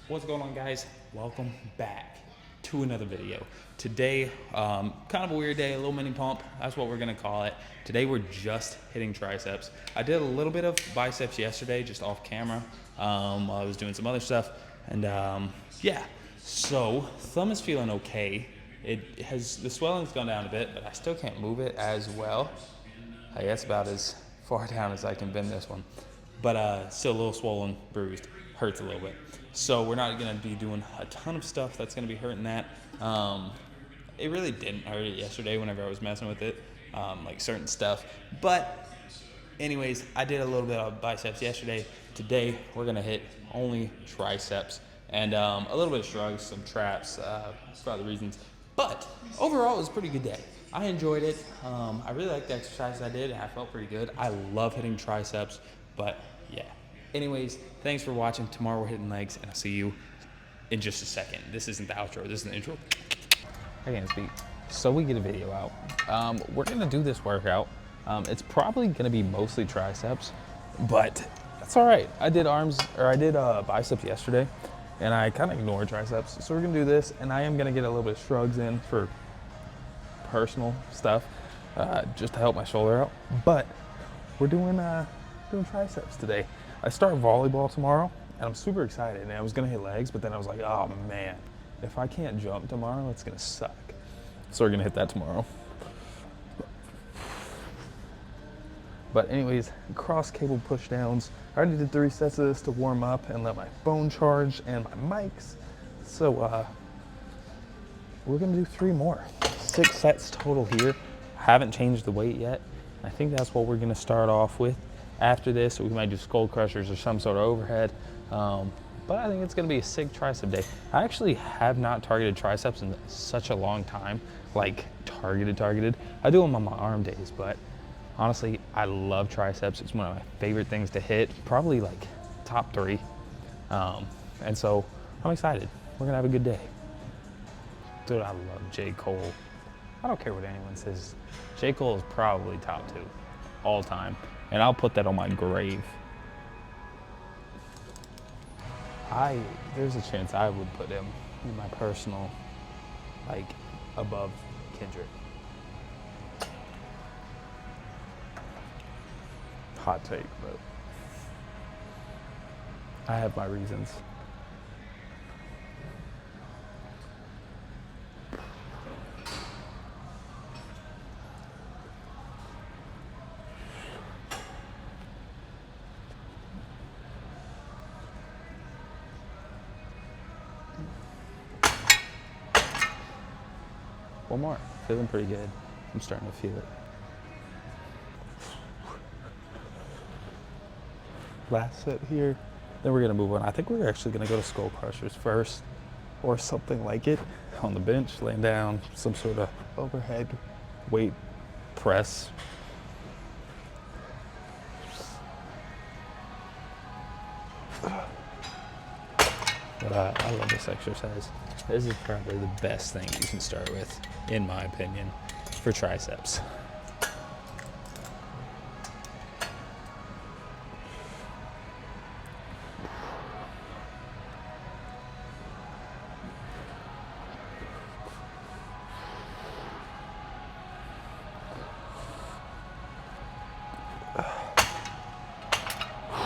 What's going on, guys? Welcome back to another video. Today, kind of a weird day, a little mini pump. That's what we're gonna call it. Today we're just hitting triceps. I did a little bit of biceps yesterday, just off camera, while I was doing some other stuff. And yeah, so thumb is feeling okay. The swelling's gone down a bit, but I still can't move it as well. Hey, that's about as far down as I can bend this one. But still a little swollen, bruised, hurts a little bit. So we're not gonna be doing a ton of stuff that's gonna be hurting that. It really didn't hurt it yesterday whenever I was messing with it, like certain stuff. But anyways, I did a little bit of biceps yesterday. Today we're gonna hit only triceps and a little bit of shrugs, some traps for other reasons. But overall, it was a pretty good day. I enjoyed it. I really liked the exercises I did, and I felt pretty good. I love hitting triceps, but yeah. Anyways, thanks for watching. Tomorrow we're hitting legs, and I'll see you in just a second. This isn't the outro. This is the intro. I can't speak. So we get a video out. We're gonna do this workout. It's probably gonna be mostly triceps, but that's all right. I did biceps yesterday, and I kind of ignored triceps. So we're gonna do this, and I am gonna get a little bit of shrugs in for personal stuff, just to help my shoulder out. But we're doing triceps today. I start volleyball tomorrow, and I'm super excited. And I was gonna hit legs, but then I was like, oh man, if I can't jump tomorrow, it's gonna suck. So we're gonna hit that tomorrow. But anyways, cross cable push downs. I already did 3 sets of this to warm up and let my phone charge and my mics. So we're gonna do 3 more. 6 sets total here. Haven't changed the weight yet. I think that's what we're gonna start off with. After this, we might do skull crushers or some sort of overhead. But I think it's gonna be a sick tricep day. I actually have not targeted triceps in such a long time, like targeted. I do them on my arm days, but honestly, I love triceps. It's one of my favorite things to hit, probably like top 3. And so I'm excited. We're gonna have a good day. Dude, I love J. Cole. I don't care what anyone says. J. Cole is probably top 2 all time. And I'll put that on my grave. There's a chance I would put him in my personal, like, above Kendrick. Hot take, but I have my reasons. One more. Feeling pretty good. I'm starting to feel it. Last set here. Then we're gonna move on. I think we're actually gonna go to skull crushers first, or something like it, on the bench, laying down, some sort of overhead weight press. But I love this exercise. This is probably the best thing you can start with, in my opinion, for triceps.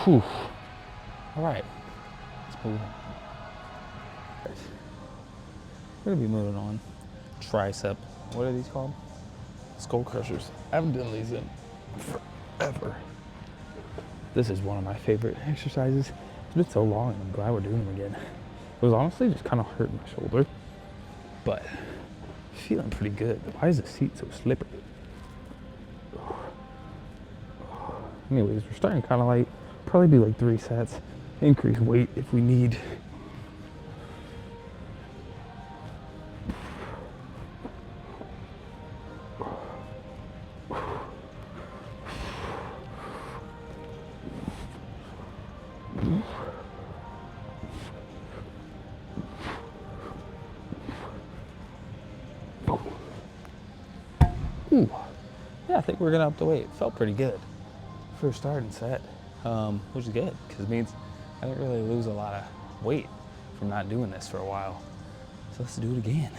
Whew. All right, let's move on. We're gonna be moving on. Tricep. What are these called? Skull crushers. I haven't done these in forever. This is one of my favorite exercises. It's been so long, and I'm glad we're doing them again. It was honestly just kind of hurting my shoulder, but feeling pretty good. Why is the seat so slippery? Anyways, we're starting kind of light. Probably be like 3 sets. Increase weight if we need. Ooh. Yeah, I think we're gonna up the weight. It felt pretty good for a starting set, which is good because it means I didn't really lose a lot of weight from not doing this for a while. So let's do it again.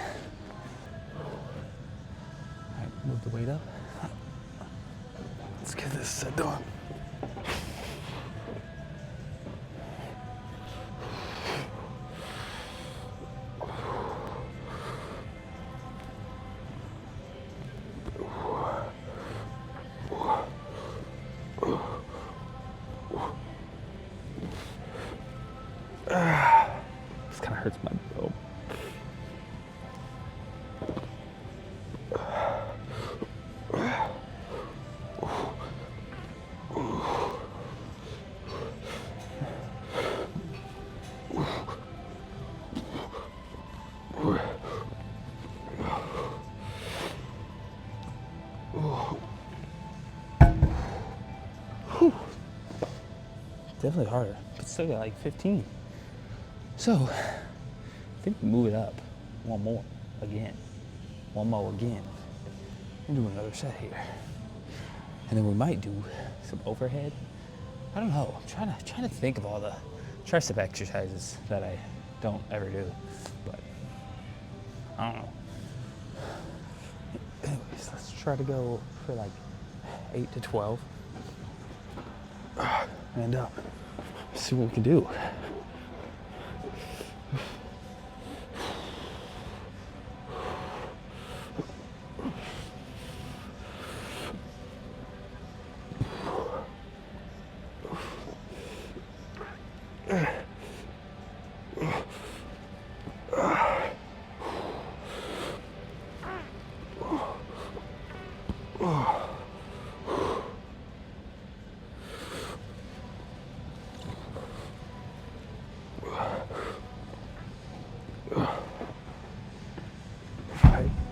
All right, move the weight up. Let's get this set done. This kind of hurts my belt. Definitely harder, but still got like 15. So, I think we move it up one more again. One more again. And do another set here. And then we might do some overhead. I don't know. I'm trying to think of all the tricep exercises that I don't ever do. But I don't know. Anyways, let's try to go for like 8 to 12. And see what we can do.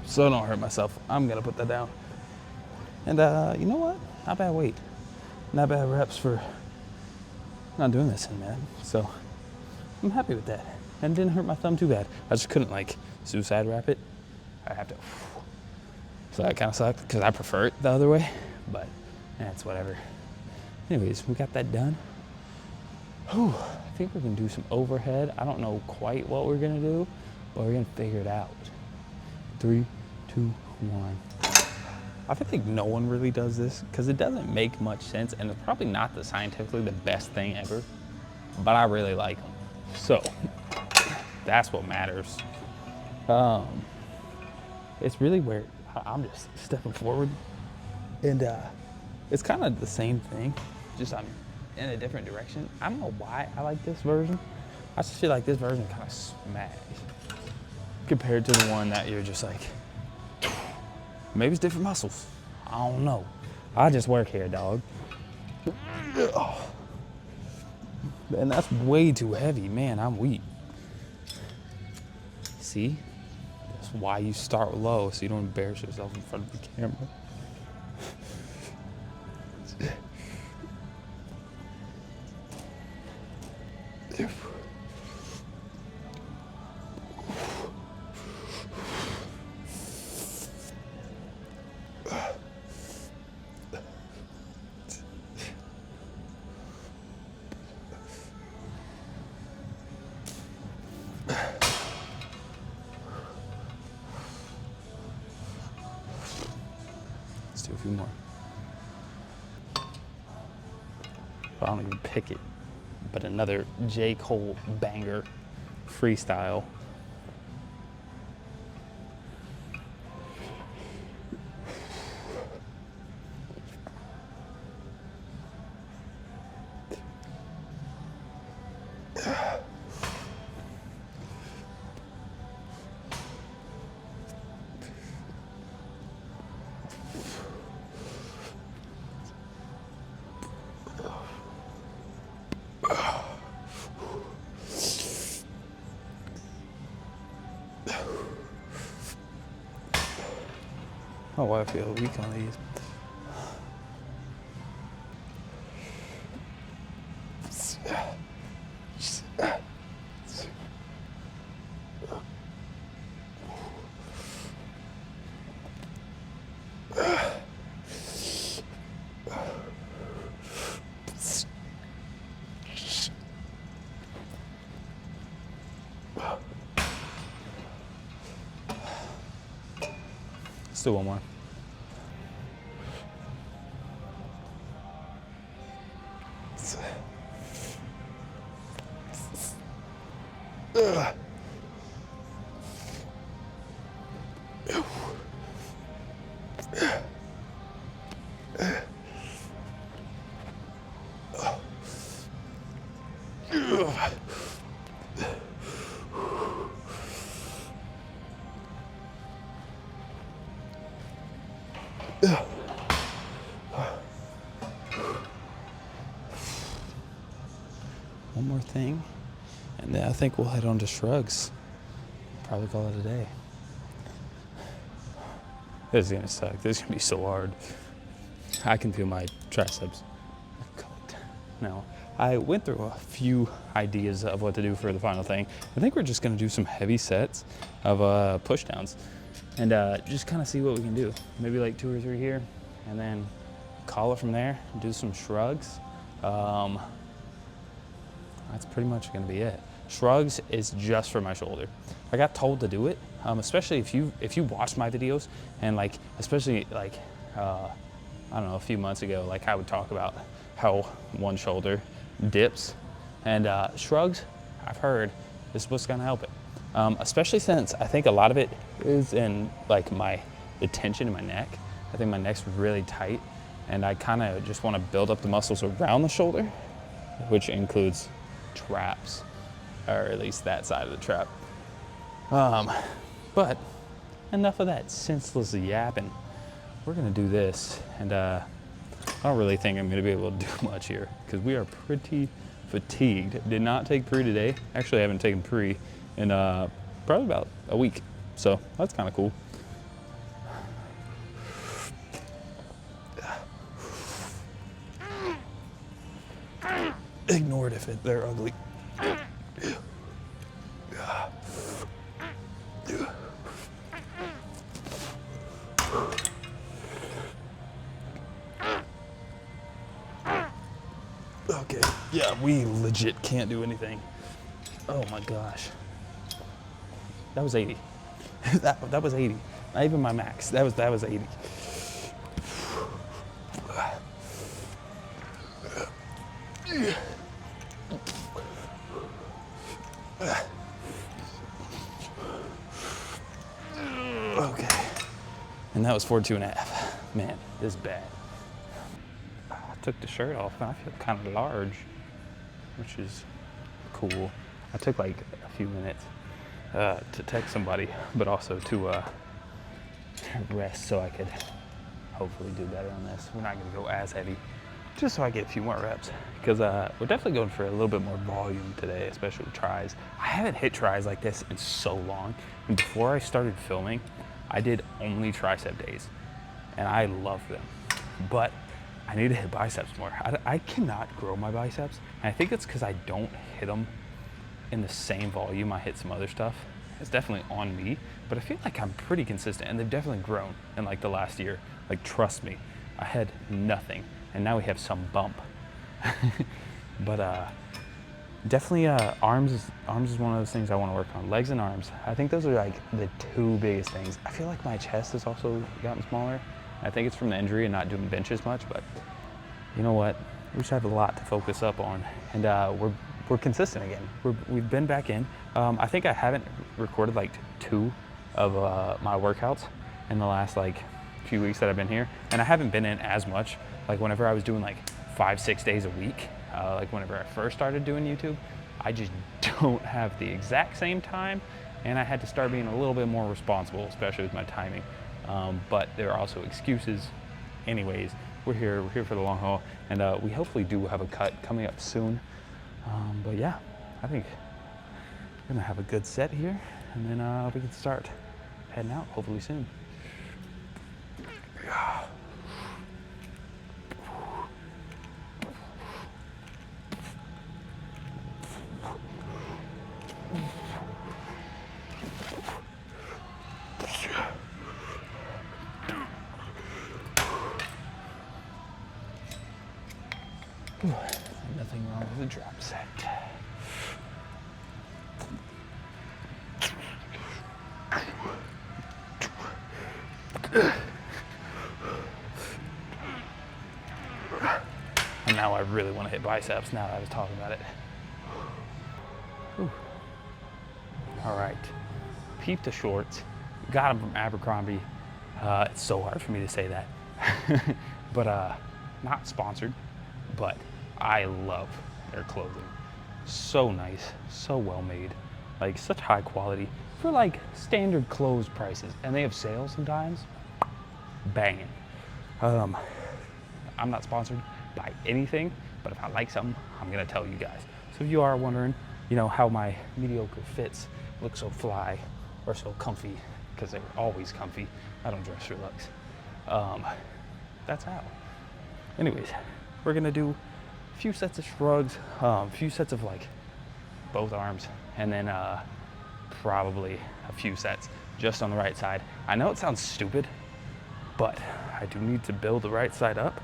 So I don't hurt myself. I'm gonna put that down. And you know what? Not bad weight. Not bad reps for not doing this in, man. So I'm happy with that. And it didn't hurt my thumb too bad. I just couldn't like suicide wrap it. I have to. So that kind of sucked because I prefer it the other way, but it's whatever. Anyways, we got that done. Whew, I think we're gonna do some overhead. I don't know quite what we're gonna do, but we're gonna figure it out. 3, 2, 1. I feel like no one really does this because it doesn't make much sense and it's probably not the scientifically the best thing ever, but I really like them. So that's what matters. It's really where I'm just stepping forward and it's kind of the same thing, just I'm in a different direction. I don't know why I like this version. I just feel like this version kind of smash compared to the one that you're just like, maybe it's different muscles. I don't know. I just work here, dog. And that's way too heavy. Man, I'm weak. See? That's why you start low, so you don't embarrass yourself in front of the camera. Let's do a few more. I don't even pick it, but another J. Cole banger freestyle. Oh, I feel weak on these. Let's do one more. One more thing, and then I think we'll head on to shrugs. Probably call it a day. This is gonna suck. This is gonna be so hard. I can feel my triceps. Now, I went through a few ideas of what to do for the final thing. I think we're just gonna do some heavy sets of push downs and just kind of see what we can do. Maybe like 2 or 3 here, and then call it from there, do some shrugs. That's pretty much gonna be it. Shrugs is just for my shoulder. I got told to do it, especially if you watch my videos, and like, especially like, I don't know, a few months ago, like I would talk about how one shoulder dips, and shrugs, I've heard, is what's gonna help it. Especially since I think a lot of it is in like the tension in my neck. I think my neck's really tight, and I kind of just wanna build up the muscles around the shoulder, which includes traps, or at least that side of the trap. But enough of that senseless yapping. We're gonna do this, and I don't really think I'm gonna be able to do much here because we are pretty fatigued. Did not take pre today. Actually, I haven't taken pre in probably about a week, so that's kind of cool. Ignore it if they're ugly. Okay, yeah, we legit can't do anything. Oh my gosh. That was 80. that was 80. Not even my max. That was 80. Okay. And that was 42.5. Man, this is bad. I took the shirt off and I feel kind of large, which is cool. I took like a few minutes to text somebody, but also to rest so I could hopefully do better on this. We're not gonna go as heavy, just so I get a few more reps, because we're definitely going for a little bit more volume today, especially with tries. I haven't hit tries like this in so long, and before I started filming, I did only tricep days, and I love them, but I need to hit biceps more. I cannot grow my biceps, and I think it's because I don't hit them in the same volume I hit some other stuff. It's definitely on me, but I feel like I'm pretty consistent, and they've definitely grown in like the last year. Like, trust me, I had nothing, and now we have some bump. But definitely arms is one of those things I want to work on. Legs and arms, I think those are like the 2 biggest things. I feel like my chest has also gotten smaller. I think it's from the injury and not doing bench as much, but you know what? We just have a lot to focus up on, and we're consistent again. We've been back in. I think I haven't recorded like 2 of my workouts in the last like few weeks that I've been here, and I haven't been in as much. Like whenever I was doing like 5-6 days a week, like whenever I first started doing YouTube, I just don't have the exact same time, and I had to start being a little bit more responsible, especially with my timing. But there are also excuses. Anyways, we're here for the long haul, and we hopefully do have a cut coming up soon. But yeah, I think we're gonna have a good set here, and then we can start heading out hopefully soon. Nothing wrong with the drop set. And now I really want to hit biceps now that I was talking about it. Whew. All right, peep the shorts. Got them from Abercrombie. It's so hard for me to say that. But not sponsored, but I love their clothing. So nice, so well made, like such high quality for like standard clothes prices. And they have sales sometimes, banging. I'm not sponsored by anything, but if I like something, I'm gonna tell you guys. So if you are wondering, you know, how my mediocre fits look so fly or so comfy, because they're always comfy. I don't dress for looks. That's how. Anyways, we're gonna do a few sets of shrugs, a few sets of like both arms, and then probably a few sets just on the right side. I know it sounds stupid, but I do need to build the right side up.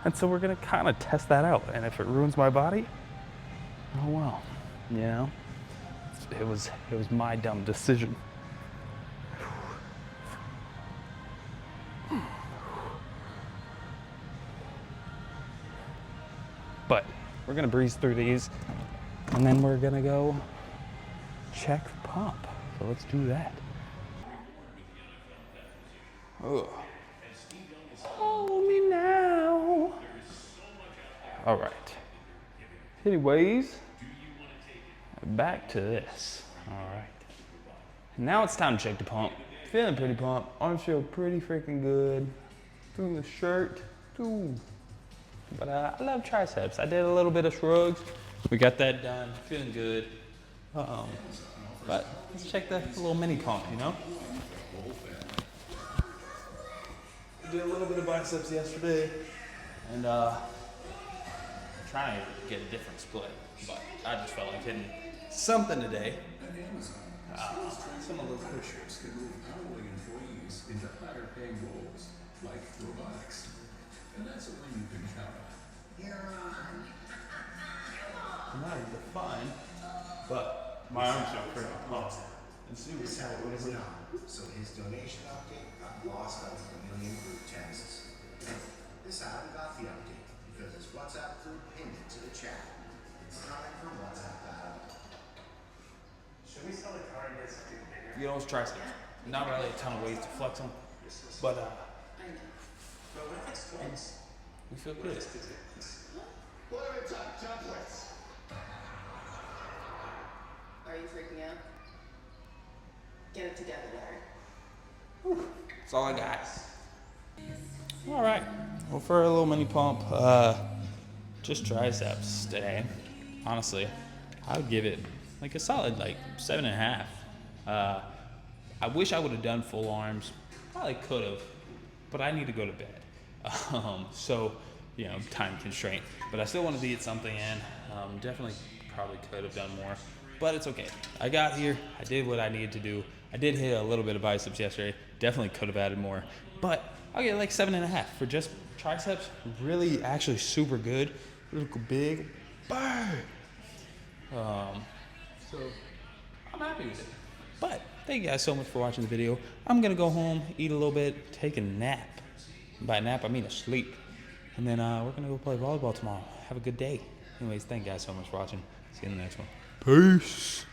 And so we're gonna kind of test that out. And if it ruins my body, oh well, you know, it was my dumb decision. But we're gonna breeze through these, and then we're gonna go check the pump. So let's do that. Ugh. Follow me now. All right. Anyways, back to this. All right. Now it's time to check the pump. Feeling pretty pumped. Arms feel pretty freaking good. Through the shirt too. But I love triceps. I did a little bit of shrugs. We got that done. Feeling good. But let's check the little mini pump, you know? Did a little bit of biceps yesterday, and trying to get a different split, but I just felt like hitting something today. Some of those pushers can move hourly employees into higher paying roles, like robotics. And that's a win you can count on. Not defined, but my arms are pretty pumped. And see what's happening. So his donation update got lost out of a million group texts. This Adam got the update because his WhatsApp group pinned it to the chat. It's coming from WhatsApp Adam. Should we sell the car and get something bigger? You know, it's triceps. Not really a ton of ways to flex them, but we feel good. What are the top templates? Are you freaking out? Get it together, Larry. That's all I got. All right. Well, for a little mini pump, just triceps today. Honestly, I would give it like a solid 7.5. I wish I would have done full arms. Probably could have, but I need to go to bed. So, you know, time constraint. But I still wanted to get something in. Definitely probably could have done more, but it's okay. I got here. I did what I needed to do. I did hit a little bit of biceps yesterday. Definitely could have added more, but I'll get like 7.5 for just triceps. Really, actually super good. Really big. Burr. So I'm happy with it. But thank you guys so much for watching the video. I'm gonna go home, eat a little bit, take a nap. By nap, I mean a sleep. And then we're gonna go play volleyball tomorrow. Have a good day. Anyways, thank you guys so much for watching. See you in the next one. Peace.